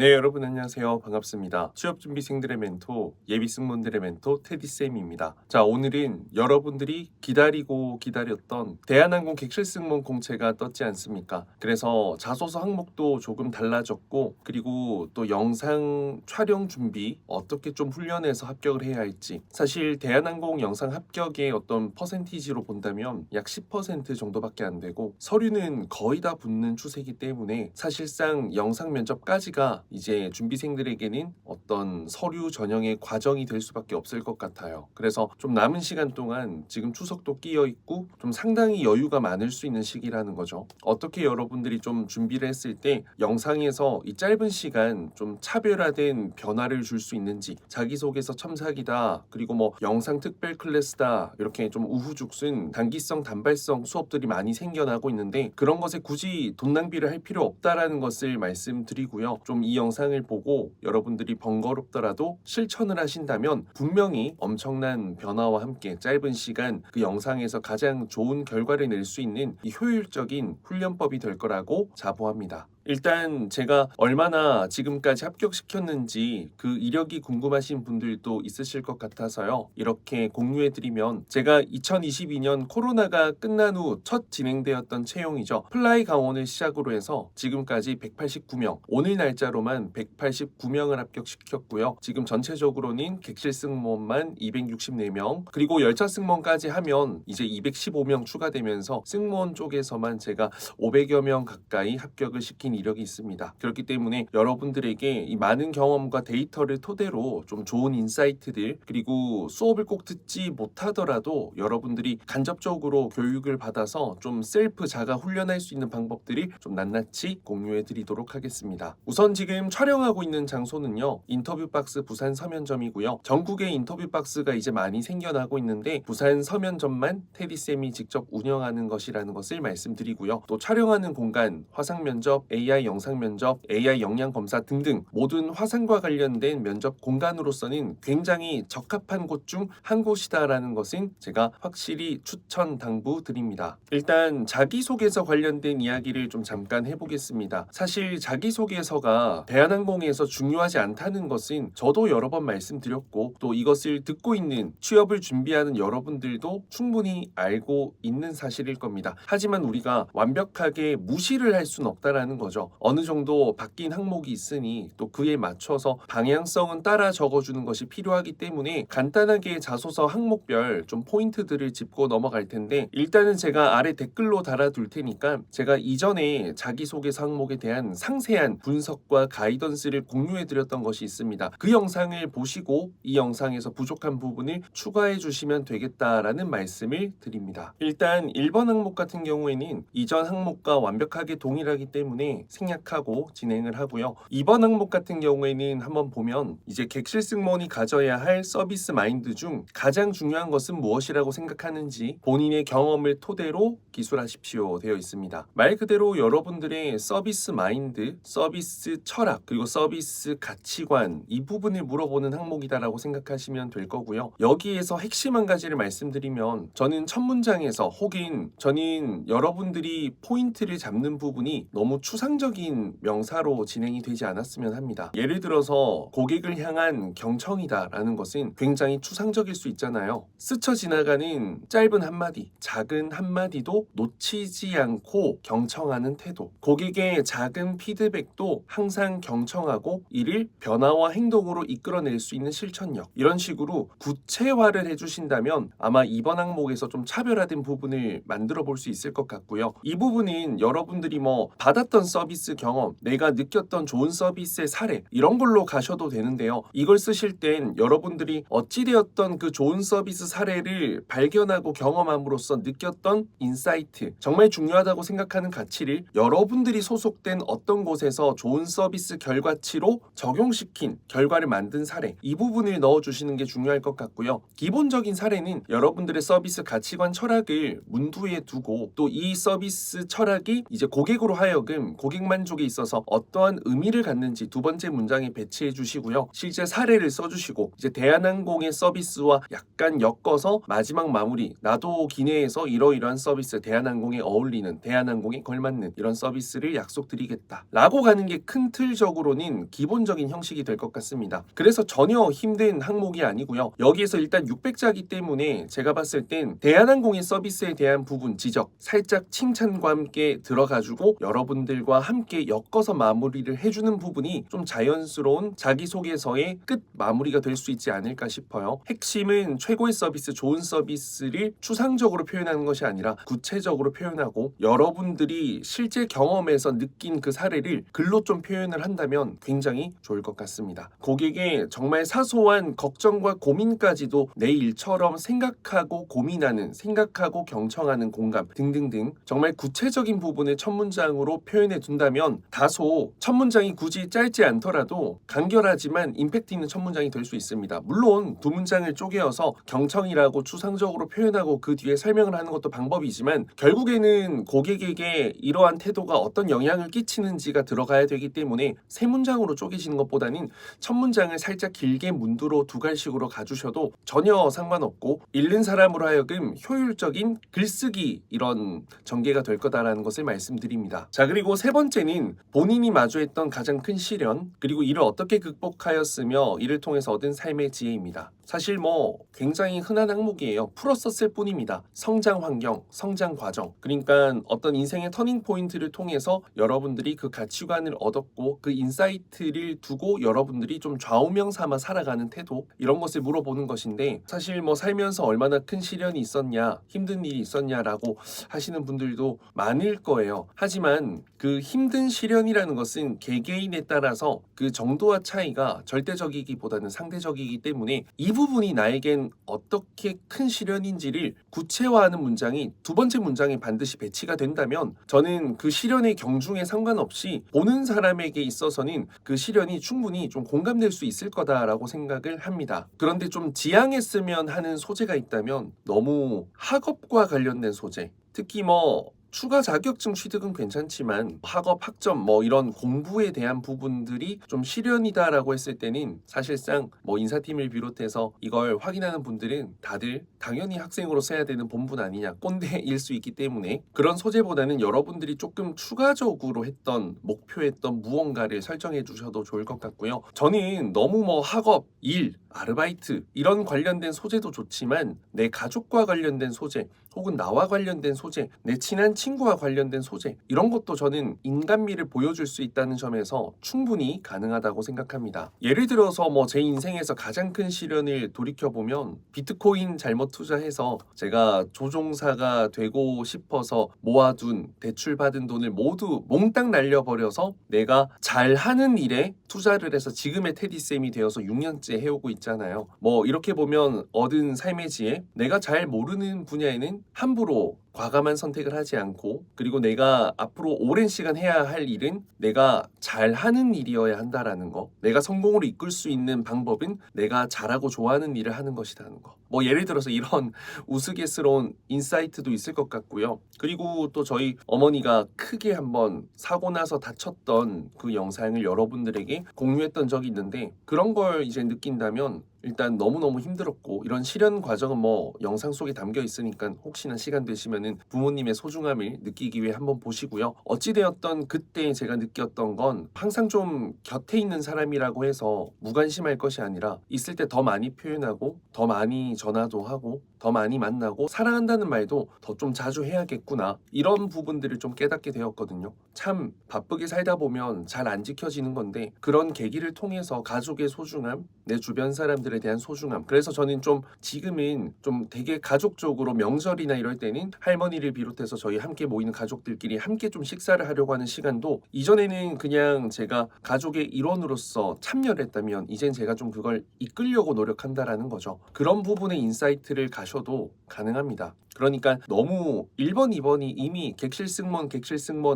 네, 여러분 안녕하세요. 반갑습니다. 취업준비생들의 멘토, 예비승무원들의 멘토 테디쌤입니다. 자, 오늘은 여러분들이 기다리고 기다렸던 대한항공 객실승무원 공채가 떴지 않습니까? 그래서 자소서 항목도 조금 달라졌고, 그리고 또 영상 촬영 준비 어떻게 좀 훈련해서 합격을 해야 할지, 사실 대한항공 영상 합격의 어떤 퍼센티지로 본다면 약 10% 정도밖에 안 되고, 서류는 거의 다 붙는 추세이기 때문에 사실상 영상 면접까지가 이제 준비생들에게는 어떤 서류 전형의 과정이 될 수밖에 없을 것 같아요. 그래서 좀 남은 시간 동안 지금 추석도 끼어 있고 좀 상당히 여유가 많을 수 있는 시기라는 거죠. 어떻게 여러분들이 좀 준비를 했을 때 영상에서 이 짧은 시간 좀 차별화된 변화를 줄 수 있는지, 자기소개서 첨삭이다, 그리고 뭐 영상 특별 클래스다, 이렇게 좀 우후죽순 단기성 단발성 수업들이 많이 생겨나고 있는데, 그런 것에 굳이 돈 낭비를 할 필요 없다라는 것을 말씀드리고요. 좀 이 영상을 보고 여러분들이 번거롭더라도 실천을 하신다면 분명히 엄청난 변화와 함께 짧은 시간 그 영상에서 가장 좋은 결과를 낼 수 있는 이 효율적인 훈련법이 될 거라고 자부합니다. 일단 제가 얼마나 지금까지 합격시켰는지 그 이력이 궁금하신 분들도 있으실 것 같아서요. 이렇게 공유해드리면, 제가 2022년 코로나가 끝난 후 첫 진행되었던 채용이죠. 플라이 강원을 시작으로 해서 지금까지 189명, 오늘 날짜로만 189명을 합격시켰고요. 지금 전체적으로는 객실 승무원만 264명, 그리고 열차 승무원까지 하면 이제 215명 추가되면서 승무원 쪽에서만 제가 500여 명 가까이 합격을 시킨 이력이 있습니다. 그렇기 때문에 여러분들에게 이 많은 경험과 데이터를 토대로 좀 좋은 인사이트들, 그리고 수업을 꼭 듣지 못하더라도 여러분들이 간접적으로 교육을 받아서 좀 셀프 자가 훈련할 수 있는 방법들이 좀 낱낱이 공유해 드리도록 하겠습니다. 우선 지금 촬영하고 있는 장소는요, 인터뷰박스 부산 서면점이고요. 전국에 인터뷰박스가 이제 많이 생겨나고 있는데 부산 서면점만 테디쌤이 직접 운영하는 것이라는 것을 말씀드리고요. 또 촬영하는 공간, 화상면접, AI 영상면접, AI 역량검사 등등 모든 화상과 관련된 면접 공간으로서는 굉장히 적합한 곳 중 한 곳이다라는 것은 제가 확실히 추천 당부드립니다. 일단 자기소개서 관련된 이야기를 좀 잠깐 해보겠습니다. 사실 자기소개서가 대한항공에서 중요하지 않다는 것은 저도 여러 번 말씀드렸고, 또 이것을 듣고 있는 취업을 준비하는 여러분들도 충분히 알고 있는 사실일 겁니다. 하지만 우리가 완벽하게 무시를 할 수는 없다라는 거죠. 어느 정도 바뀐 항목이 있으니 또 그에 맞춰서 방향성은 따라 적어주는 것이 필요하기 때문에 간단하게 자소서 항목별 좀 포인트들을 짚고 넘어갈 텐데, 일단은 제가 아래 댓글로 달아둘 테니까 제가 이전에 자기소개서 항목에 대한 상세한 분석과 가이던스를 공유해드렸던 것이 있습니다. 그 영상을 보시고 이 영상에서 부족한 부분을 추가해 주시면 되겠다라는 말씀을 드립니다. 일단 1번 항목 같은 경우에는 이전 항목과 완벽하게 동일하기 때문에 생략하고 진행을 하고요. 2번 항목 같은 경우에는 한번 보면 이제 객실 승무원이 가져야 할 서비스 마인드 중 가장 중요한 것은 무엇이라고 생각하는지 본인의 경험을 토대로 기술하십시오 되어 있습니다. 말 그대로 여러분들의 서비스 마인드, 서비스 철학, 그리고 서비스 가치관, 이 부분을 물어보는 항목이다라고 생각하시면 될 거고요. 여기에서 핵심 한 가지를 말씀드리면, 저는 첫 문장에서 혹은 저는 여러분들이 포인트를 잡는 부분이 너무 추상적인 명사로 진행이 되지 않았으면 합니다. 예를 들어서 고객을 향한 경청이다라는 것은 굉장히 추상적일 수 있잖아요. 스쳐 지나가는 짧은 한마디, 작은 한마디도 놓치지 않고 경청하는 태도, 고객의 작은 피드백도 항상 경청하고 이를 변화와 행동으로 이끌어낼 수 있는 실천력, 이런 식으로 구체화를 해주신다면 아마 이번 항목에서 좀 차별화된 부분을 만들어 볼 수 있을 것 같고요. 이 부분은 여러분들이 뭐 받았던 서비스 경험, 내가 느꼈던 좋은 서비스의 사례, 이런 걸로 가셔도 되는데요. 이걸 쓰실 땐 여러분들이 어찌되었던 그 좋은 서비스 사례를 발견하고 경험함으로써 느꼈던 인사이트, 정말 중요하다고 생각하는 가치를 여러분들이 소속된 어떤 곳에서 좋은 서비스 결과치로 적용시킨 결과를 만든 사례, 이 부분을 넣어주시는 게 중요할 것 같고요. 기본적인 사례는 여러분들의 서비스 가치관 철학을 문두에 두고, 또 이 서비스 철학이 이제 고객으로 하여금 고객 만족에 있어서 어떠한 의미를 갖는지 두 번째 문장에 배치해 주시고요. 실제 사례를 써주시고 이제 대한항공의 서비스와 약간 엮어서 마지막 마무리, 나도 기내에서 이러이러한 서비스, 대한항공에 어울리는, 대한항공에 걸맞는 이런 서비스를 약속드리겠다 라고 가는 게 큰 틀적으로는 기본적인 형식이 될 것 같습니다. 그래서 전혀 힘든 항목이 아니고요. 여기에서 일단 600자기 때문에 제가 봤을 땐 대한항공의 서비스에 대한 부분 지적, 살짝 칭찬과 함께 들어가지고 여러분들과 함께 엮어서 마무리를 해주는 부분이 좀 자연스러운 자기소개서의 끝 마무리가 될 수 있지 않을까 싶어요. 핵심은 최고의 서비스, 좋은 서비스를 추상적으로 표현하는 것이 아니라 구체적으로 표현하고 여러분들이 실제 경험에서 느낀 그 사례를 글로 좀 표현을 한다면 굉장히 좋을 것 같습니다. 고객의 정말 사소한 걱정과 고민까지도 내 일처럼 생각하고 고민하는, 생각하고 경청하는 공감 등등등 정말 구체적인 부분을 첫 문장으로 표현해 둔다면 다소 첫 문장이 굳이 짧지 않더라도 간결하지만 임팩트 있는 첫 문장이 될 수 있습니다. 물론 두 문장을 쪼개어서 경청이라고 추상적으로 표현하고 그 뒤에 설명을 하는 것도 방법이지만 결국에는 고객에게 이러한 태도가 어떤 영향을 끼치는지가 들어가야 되기 때문에 세 문장으로 쪼개시는 것보다는 첫 문장을 살짝 길게 문두로 두 갈식으로 가주셔도 전혀 상관없고 읽는 사람으로 하여금 효율적인 글쓰기 이런 전개가 될 거다라는 것을 말씀드립니다. 자, 그리고 세 번째는 본인이 마주했던 가장 큰 시련, 그리고 이를 어떻게 극복하였으며 이를 통해서 얻은 삶의 지혜입니다. 사실 뭐 굉장히 흔한 항목이에요. 풀었었을 뿐입니다. 성장 환경, 성장 과정. 그러니까 어떤 인생의 터닝 포인트를 통해서 여러분들이 그 가치관을 얻었고 그 인사이트를 두고 여러분들이 좀 좌우명 삼아 살아가는 태도, 이런 것을 물어보는 것인데 사실 뭐 살면서 얼마나 큰 시련이 있었냐, 힘든 일이 있었냐라고 하시는 분들도 많을 거예요. 하지만 그 힘든 시련이라는 것은 개개인에 따라서 그 정도와 차이가 절대적이기보다는 상대적이기 때문에 이 부분이 나에겐 어떻게 큰 시련인지를 구체화하는 문장이 두 번째 문장에 반드시 배치가 된다면 저는 그 시련의 경중에 상관없이 보는 사람에게 있어서는 그 시련이 충분히 좀 공감될 수 있을 거다라고 생각을 합니다. 그런데 좀 지양했으면 하는 소재가 있다면 너무 학업과 관련된 소재, 특히 뭐 추가 자격증 취득은 괜찮지만 학업, 학점 뭐 이런 공부에 대한 부분들이 좀 시련이다라고 했을 때는 사실상 뭐 인사팀을 비롯해서 이걸 확인하는 분들은 다들 당연히 학생으로 써야 되는 본분 아니냐, 꼰대일 수 있기 때문에 그런 소재보다는 여러분들이 조금 추가적으로 했던, 목표했던 무언가를 설정해 주셔도 좋을 것 같고요. 저는 너무 뭐 학업, 일, 아르바이트 이런 관련된 소재도 좋지만 내 가족과 관련된 소재 혹은 나와 관련된 소재, 내 친한 친구와 관련된 소재, 이런 것도 저는 인간미를 보여줄 수 있다는 점에서 충분히 가능하다고 생각합니다. 예를 들어서 뭐 제 인생에서 가장 큰 시련을 돌이켜보면 비트코인 잘못 투자해서 제가 조종사가 되고 싶어서 모아둔 대출받은 돈을 모두 몽땅 날려버려서 내가 잘하는 일에 투자를 해서 지금의 테디쌤이 되어서 6년째 해오고 있잖아요. 뭐 이렇게 보면 얻은 삶의 지혜, 내가 잘 모르는 분야에는 함부로 과감한 선택을 하지 않고, 그리고 내가 앞으로 오랜 시간 해야 할 일은 내가 잘하는 일이어야 한다라는 거, 내가 성공으로 이끌 수 있는 방법은 내가 잘하고 좋아하는 일을 하는 것이라는 거. 뭐 예를 들어서 이런 우스갯스러운 인사이트도 있을 것 같고요. 그리고 또 저희 어머니가 크게 한번 사고 나서 다쳤던 그 영상을 여러분들에게 공유했던 적이 있는데, 그런 걸 이제 느낀다면 일단 너무너무 힘들었고 이런 시련 과정은 뭐 영상 속에 담겨 있으니까 혹시나 시간 되시면은 부모님의 소중함을 느끼기 위해 한번 보시고요. 어찌되었던 그때 제가 느꼈던 건 항상 좀 곁에 있는 사람이라고 해서 무관심할 것이 아니라 있을 때 더 많이 표현하고 더 많이 전화도 하고 더 많이 만나고 사랑한다는 말도 더 좀 자주 해야겠구나, 이런 부분들을 좀 깨닫게 되었거든요. 참 바쁘게 살다 보면 잘 안 지켜지는 건데 그런 계기를 통해서 가족의 소중함, 내 주변 사람들에 대한 소중함, 그래서 저는 좀 지금은 좀 되게 가족적으로 명절이나 이럴 때는 할머니를 비롯해서 저희 함께 모이는 가족들끼리 함께 좀 식사를 하려고 하는 시간도 이전에는 그냥 제가 가족의 일원으로서 참여를 했다면 이젠 제가 좀 그걸 이끌려고 노력한다라는 거죠. 그런 부분의 인사이트를 가셔도 가능합니다. 그러니까 너무 1번, 2번이 이미 객실승무원,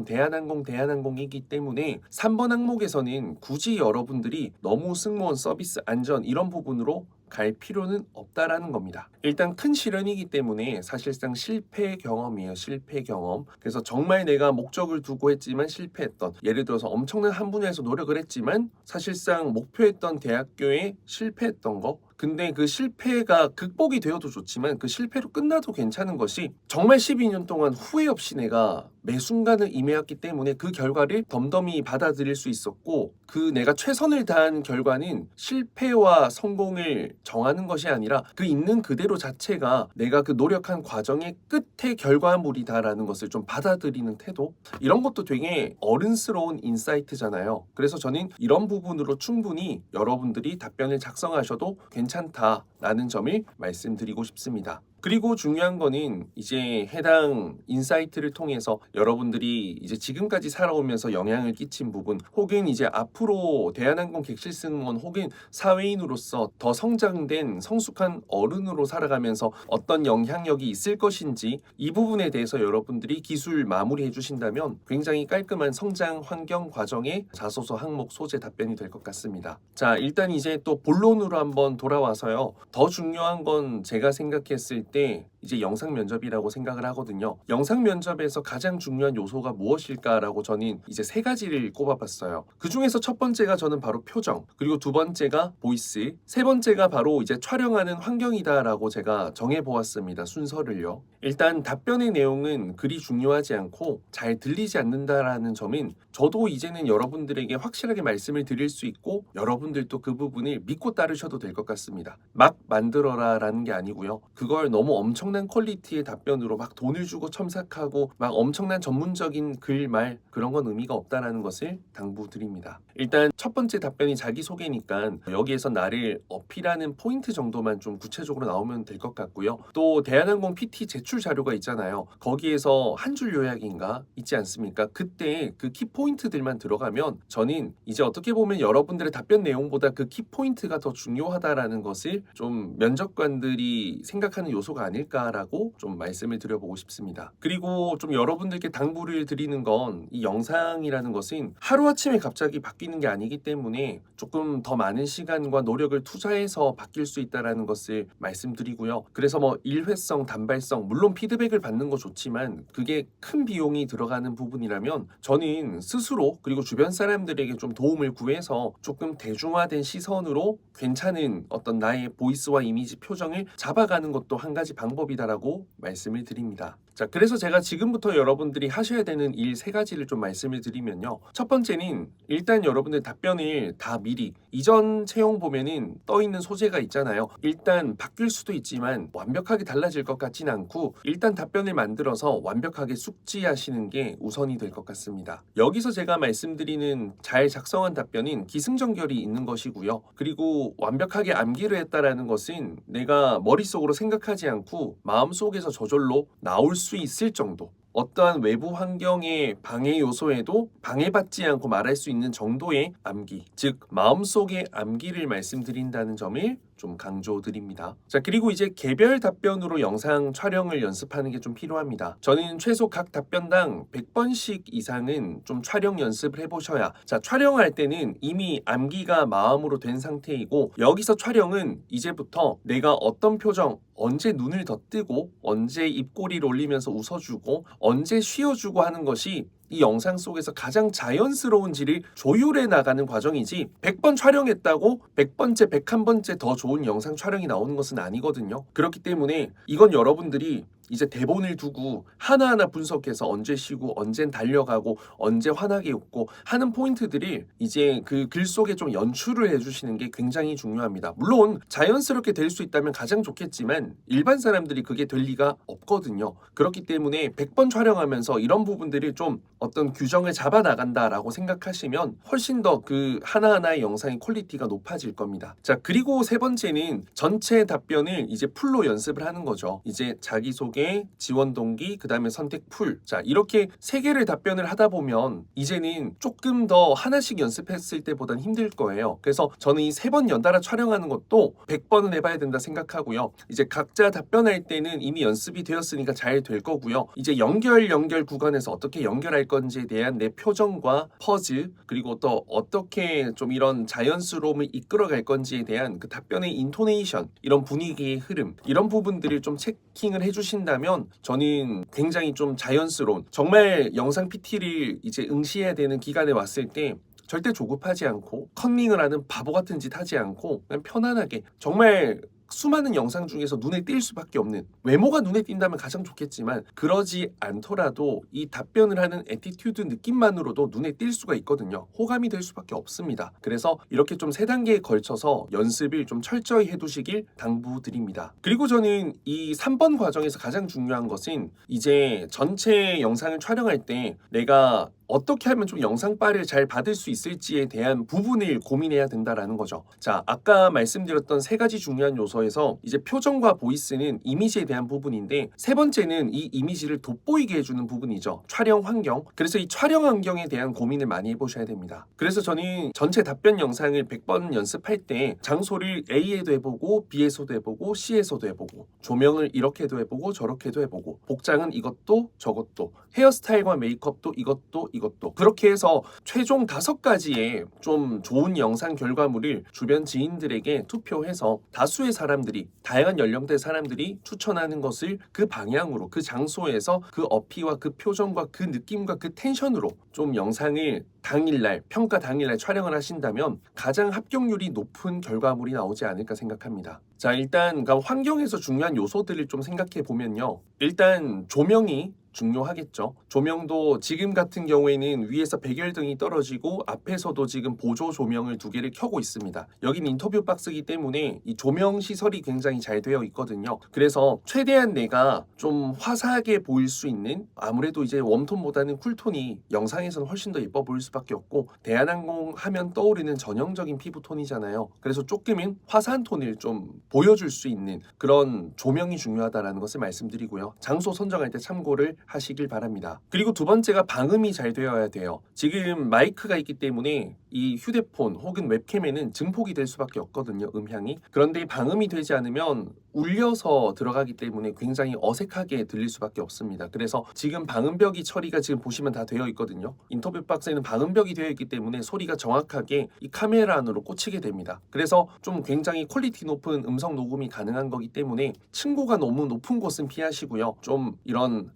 대한항공이기 때문에 3번 항목에서는 굳이 여러분들이 너무 승무원 서비스 안전 이런 부분으로 갈 필요는 없다라는 겁니다. 일단 큰 실현이기 때문에 사실상 실패 경험이에요. 실패 경험. 그래서 정말 내가 목적을 두고 했지만 실패했던, 예를 들어서 엄청난 한 분야에서 노력을 했지만 사실상 목표했던 대학교에 실패했던 거, 근데 그 실패가 극복이 되어도 좋지만 그 실패로 끝나도 괜찮은 것이 정말 12년 동안 후회 없이 내가 매 순간을 임해왔기 때문에 그 결과를 덤덤히 받아들일 수 있었고, 그 내가 최선을 다한 결과는 실패와 성공을 정하는 것이 아니라 그 있는 그대로 자체가 내가 그 노력한 과정의 끝의 결과물이다라는 것을 좀 받아들이는 태도, 이런 것도 되게 어른스러운 인사이트잖아요. 그래서 저는 이런 부분으로 충분히 여러분들이 답변을 작성하셔도 괜찮다라는 점을 말씀드리고 싶습니다. 그리고 중요한 거는 이제 해당 인사이트를 통해서 여러분들이 이제 지금까지 살아오면서 영향을 끼친 부분, 혹은 이제 앞으로 대한항공 객실승무원 혹은 사회인으로서 더 성장된 성숙한 어른으로 살아가면서 어떤 영향력이 있을 것인지, 이 부분에 대해서 여러분들이 기술 마무리해 주신다면 굉장히 깔끔한 성장 환경 과정의 자소서 항목 소재 답변이 될 것 같습니다. 자, 일단 이제 또 본론으로 한번 돌아와서요. 더 중요한 건 제가 생각했을 때 이제 영상 면접이라고 생각을 하거든요. 영상 면접에서 가장 중요한 요소가 무엇일까라고 저는 이제 세 가지를 꼽아봤어요. 그 중에서 첫 번째가 저는 바로 표정, 그리고 두 번째가 보이스, 세 번째가 바로 이제 촬영하는 환경이다라고 제가 정해보았습니다. 순서를요. 일단 답변의 내용은 그리 중요하지 않고 잘 들리지 않는다라는 점은 저도 이제는 여러분들에게 확실하게 말씀을 드릴 수 있고, 여러분들도 그 부분을 믿고 따르셔도 될 것 같습니다. 막 만들어라 라는 게 아니고요. 그걸 너무 엄청난 퀄리티의 답변으로 막 돈을 주고 첨삭하고 막 엄청난 전문적인 글, 말, 그런 건 의미가 없다라는 것을 당부드립니다. 일단 첫 번째 답변이 자기소개니까 여기에서 나를 어필하는 포인트 정도만 좀 구체적으로 나오면 될 것 같고요. 또 대한항공 PT 제출 자료가 있잖아요. 거기에서 한 줄 요약인가 있지 않습니까? 그때 그 키포인트들만 들어가면 저는 이제 어떻게 보면 여러분들의 답변 내용보다 그 키포인트가 더 중요하다라는 것을 좀 면접관들이 생각하는 요소가 아닐까라고 좀 말씀을 드려보고 싶습니다. 그리고 좀 여러분들께 당부를 드리는 건, 이 영상이라는 것은 하루아침에 갑자기 바뀌는 게 아니기 때문에 조금 더 많은 시간과 노력을 투자해서 바뀔 수 있다는 것을 말씀드리고요. 그래서 뭐 일회성, 단발성, 물론 피드백을 받는 거 좋지만 그게 큰 비용이 들어가는 부분이라면 저는 스스로 그리고 주변 사람들에게 좀 도움을 구해서 조금 대중화된 시선으로 괜찮은 어떤 나의 보이스와 이미지, 표정을 잡아가는 것도 한 가지 방법이다라고 말씀을 드립니다. 자, 그래서 제가 지금부터 여러분들이 하셔야 되는 일 세 가지를 좀 말씀을 드리면요. 첫 번째는 일단 여러분들 답변을 다 미리, 이전 채용 보면은 떠 있는 소재가 있잖아요. 일단 바뀔 수도 있지만 완벽하게 달라질 것 같진 않고 일단 답변을 만들어서 완벽하게 숙지하시는 게 우선이 될 것 같습니다. 여기서 제가 말씀드리는 잘 작성한 답변은 기승전결이 있는 것이고요. 그리고 완벽하게 암기를 했다라는 것은 내가 머릿속으로 생각하지 않고 마음속에서 저절로 나올 수 있을 정도, 어떠한 외부 환경의 방해 요소에도 방해받지 않고 말할 수 있는 정도의 암기, 즉 마음속의 암기를 말씀드린다는 점을 좀 강조드립니다. 자, 그리고 이제 개별 답변으로 영상 촬영을 연습하는 게 좀 필요합니다. 저는 최소 각 답변당 100번씩 이상은 좀 촬영 연습을 해보셔야, 자, 촬영할 때는 이미 암기가 마음으로 된 상태이고, 여기서 촬영은 이제부터 내가 어떤 표정, 언제 눈을 더 뜨고 언제 입꼬리를 올리면서 웃어주고 언제 쉬어주고 하는 것이 이 영상 속에서 가장 자연스러운지를 조율해 나가는 과정이지, 100번 촬영했다고 100번째, 101번째 더 좋은 영상 촬영이 나오는 것은 아니거든요. 그렇기 때문에 이건 여러분들이 이제 대본을 두고 하나하나 분석해서 언제 쉬고 언젠 달려가고 언제 환하게 웃고 하는 포인트들이 이제 그 글 속에 좀 연출을 해주시는 게 굉장히 중요합니다. 물론 자연스럽게 될 수 있다면 가장 좋겠지만 일반 사람들이 그게 될 리가 없거든요. 그렇기 때문에 100번 촬영하면서 이런 부분들을 좀 어떤 규정을 잡아 나간다라고 생각하시면 훨씬 더 그 하나하나의 영상의 퀄리티가 높아질 겁니다. 자, 그리고 세 번째는 전체 답변을 이제 풀로 연습을 하는 거죠. 이제 자기소개, 목적에 지원 동기, 그 다음에 선택 풀. 자, 이렇게 세 개를 답변을 하다 보면 이제는 조금 더 하나씩 연습했을 때보단 힘들 거예요. 그래서 저는 이 3번 연달아 촬영하는 것도 100번은 해봐야 된다 생각하고요. 이제 각자 답변할 때는 이미 연습이 되었으니까 잘 될 거고요. 이제 연결 구간에서 어떻게 연결할 건지에 대한 내 표정과 퍼즈, 그리고 또 어떻게 좀 이런 자연스러움을 이끌어갈 건지에 대한 그 답변의 인토네이션, 이런 분위기의 흐름, 이런 부분들을 좀 체킹을 해주신다면 저는 굉장히 좀 자연스러운, 정말 영상 PT를 이제 응시해야 되는 기간에 왔을 때 절대 조급하지 않고 컨닝을 하는 바보 같은 짓 하지 않고 그냥 편안하게, 정말 수많은 영상 중에서 눈에 띌 수밖에 없는, 외모가 눈에 띈다면 가장 좋겠지만 그러지 않더라도 이 답변을 하는 애티튜드 느낌만으로도 눈에 띌 수가 있거든요. 호감이 될 수밖에 없습니다. 그래서 이렇게 좀 3단계에 걸쳐서 연습을 좀 철저히 해두시길 당부드립니다. 그리고 저는 이 3번 과정에서 가장 중요한 것은 이제 전체 영상을 촬영할 때 내가 어떻게 하면 좀 영상빨을 잘 받을 수 있을지에 대한 부분을 고민해야 된다라는 거죠. 자, 아까 말씀드렸던 3가지 중요한 요소에서 이제 표정과 보이스는 이미지에 대한 부분인데, 3번째는 이 이미지를 돋보이게 해주는 부분이죠. 촬영 환경. 그래서 이 촬영 환경에 대한 고민을 많이 해보셔야 됩니다. 그래서 저는 전체 답변 영상을 100번 연습할 때 장소를 A에도 해보고 B에서도 해보고 C에서도 해보고, 조명을 이렇게도 해보고 저렇게도 해보고, 복장은 이것도 저것도, 헤어스타일과 메이크업도 이것도 그렇게 해서 최종 5가지의 좀 좋은 영상 결과물을 주변 지인들에게 투표해서 다수의 사람들이, 다양한 연령대 사람들이 추천하는 것을 그 방향으로, 그 장소에서 그 어피와 그 표정과 그 느낌과 그 텐션으로 좀 영상을 당일날, 평가 당일날 촬영을 하신다면 가장 합격률이 높은 결과물이 나오지 않을까 생각합니다. 자, 일단 환경에서 중요한 요소들을 좀 생각해 보면요. 일단 조명이 중요하겠죠. 조명도 지금 같은 경우에는 위에서 백열등이 떨어지고 앞에서도 지금 보조 조명을 2개를 켜고 있습니다. 여긴 인터뷰 박스이기 때문에 이 조명 시설이 굉장히 잘 되어 있거든요. 그래서 최대한 내가 좀 화사하게 보일 수 있는, 아무래도 이제 웜톤보다는 쿨톤이 영상에서는 훨씬 더 예뻐 보일 수밖에 없고, 대한항공 하면 떠오르는 전형적인 피부톤이잖아요. 그래서 조금은 화사한 톤을 좀 보여줄 수 있는 그런 조명이 중요하다는 것을 말씀드리고요. 장소 선정할 때 참고를 하시길 바랍니다. 그리고 2번째가 방음이 잘 되어야 돼요. 지금 마이크가 있기 때문에 이 휴대폰 혹은 웹캠에는 증폭이 될 수밖에 없거든요, 음향이. 그런데 방음이 되지 않으면 울려서 들어가기 때문에 굉장히 어색하게 들릴 수밖에 없습니다. 그래서 지금 방음벽이 처리가 지금 보시면 다 되어 있거든요. 인터뷰 박스에는 방음벽이 되어 있기 때문에 소리가 정확하게 이 카메라 안으로 꽂히게 됩니다. 그래서 좀 굉장히 퀄리티 높은 음성 녹음이 가능한 거기 때문에 층고가 너무 높은 곳은 피하시고요. 좀 이런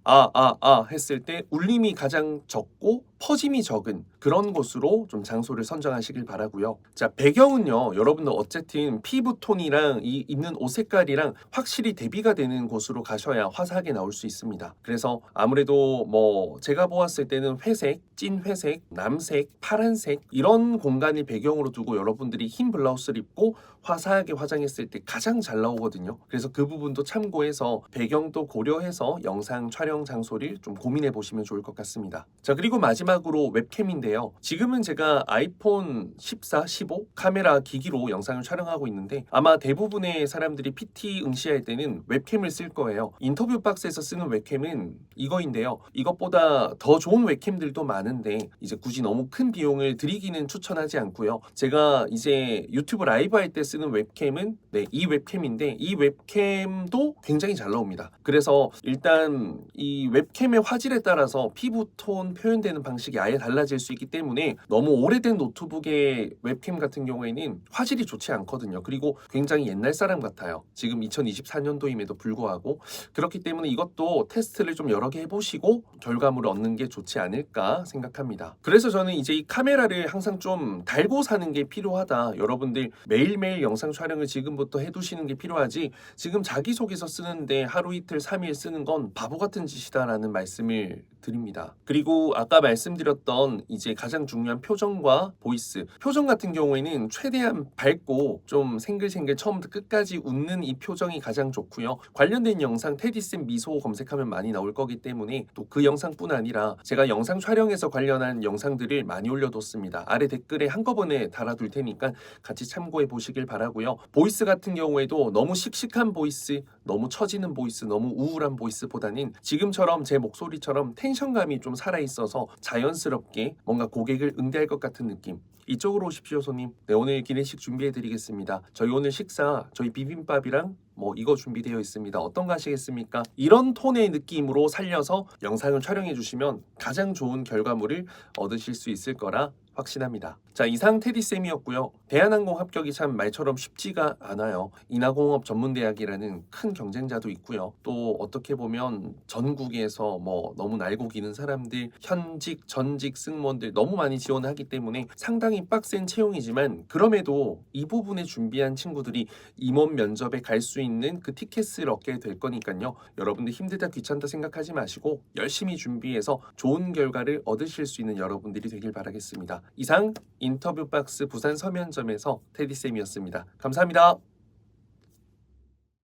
했을 때 울림이 가장 적고 퍼짐이 적은 그런 곳으로 좀 장소를 선정하시길 바라고요. 자, 배경은요, 여러분들 어쨌든 피부톤이랑 이 입는 옷 색깔이랑 확실히 대비가 되는 곳으로 가셔야 화사하게 나올 수 있습니다. 그래서 아무래도 제가 보았을 때는 회색, 찐 회색, 남색, 파란색, 이런 공간을 배경으로 두고 여러분들이 흰 블라우스를 입고 화사하게 화장했을 때 가장 잘 나오거든요. 그래서 그 부분도 참고해서 배경도 고려해서 영상 촬영 장소를 좀 고민해 보시면 좋을 것 같습니다. 자, 그리고 마지막으로 웹캠인데요. 지금은 제가 아이폰 14, 15 카메라 기기로 영상을 촬영하고 있는데, 아마 대부분의 사람들이 PT 응시할 때는 웹캠을 쓸 거예요. 인터뷰 박스에서 쓰는 웹캠은 이거인데요. 이것보다 더 좋은 웹캠들도 많은데 이제 굳이 너무 큰 비용을 들이기는 추천하지 않고요. 제가 이제 유튜브 라이브 할 때 쓰는 웹캠은 이 웹캠인데, 이 웹캠도 굉장히 잘 나옵니다. 그래서 일단 이 웹캠의 화질에 따라서 피부톤 표현되는 방식이 아예 달라질 수 있기 때문에 너무 오래된 노트북의 웹캠 같은 경우에는 화질이 좋지 않거든요. 그리고 굉장히 옛날 사람 같아요. 지금 2024년도임에도 불구하고. 그렇기 때문에 이것도 테스트를 좀 여러 개 해보시고 결과물을 얻는 게 좋지 않을까 생각합니다. 그래서 저는 이제 이 카메라를 항상 좀 달고 사는 게 필요하다. 여러분들 매일매일 영상 촬영을 지금부터 해두시는 게 필요하지, 지금 자기소개서 쓰는데 하루 이틀 3일 쓰는 건 바보 같은 짓이다라는 말씀을 드립니다. 그리고 아까 말씀 말씀드렸던 이제 가장 중요한 표정과 보이스. 표정 같은 경우에는 최대한 밝고 좀 생글생글 처음부터 끝까지 웃는 이 표정이 가장 좋고요. 관련된 영상 테디쌤 미소 검색하면 많이 나올 거기 때문에 또 그 영상뿐 아니라 제가 영상 촬영에서 관련한 영상들을 많이 올려뒀습니다. 아래 댓글에 한꺼번에 달아둘 테니까 같이 참고해 보시길 바라고요. 보이스 같은 경우에도 너무 씩씩한 보이스, 너무 처지는 보이스, 너무 우울한 보이스보다는 지금처럼 제 목소리처럼 텐션감이 좀 살아있어서 자연스럽게 뭔가 고객을 응대할 것 같은 느낌. 이쪽으로 오십시오, 손님. 네, 오늘 기내식 준비해드리겠습니다. 저희 오늘 식사, 저희 비빔밥이랑 뭐 이거 준비되어 있습니다. 어떤 거 하시겠습니까? 이런 톤의 느낌으로 살려서 영상을 촬영해 주시면 가장 좋은 결과물을 얻으실 수 있을 거라 확신합니다. 자, 이상 테디쌤이었고요. 대한항공 합격이 참 말처럼 쉽지가 않아요. 인하공업 전문대학이라는 큰 경쟁자도 있고요. 또 어떻게 보면 전국에서 뭐 너무 날고 기는 사람들, 현직, 전직 승무원들 너무 많이 지원하기 때문에 상당히 빡센 채용이지만 그럼에도 이 부분에 준비한 친구들이 임원 면접에 갈 수 있는 그 티켓을 얻게 될 거니까요. 여러분들 힘들다 귀찮다 생각하지 마시고 열심히 준비해서 좋은 결과를 얻으실 수 있는 여러분들이 되길 바라겠습니다. 이상 인터뷰 박스 부산 서면점에서 테디쌤이었습니다. 감사합니다.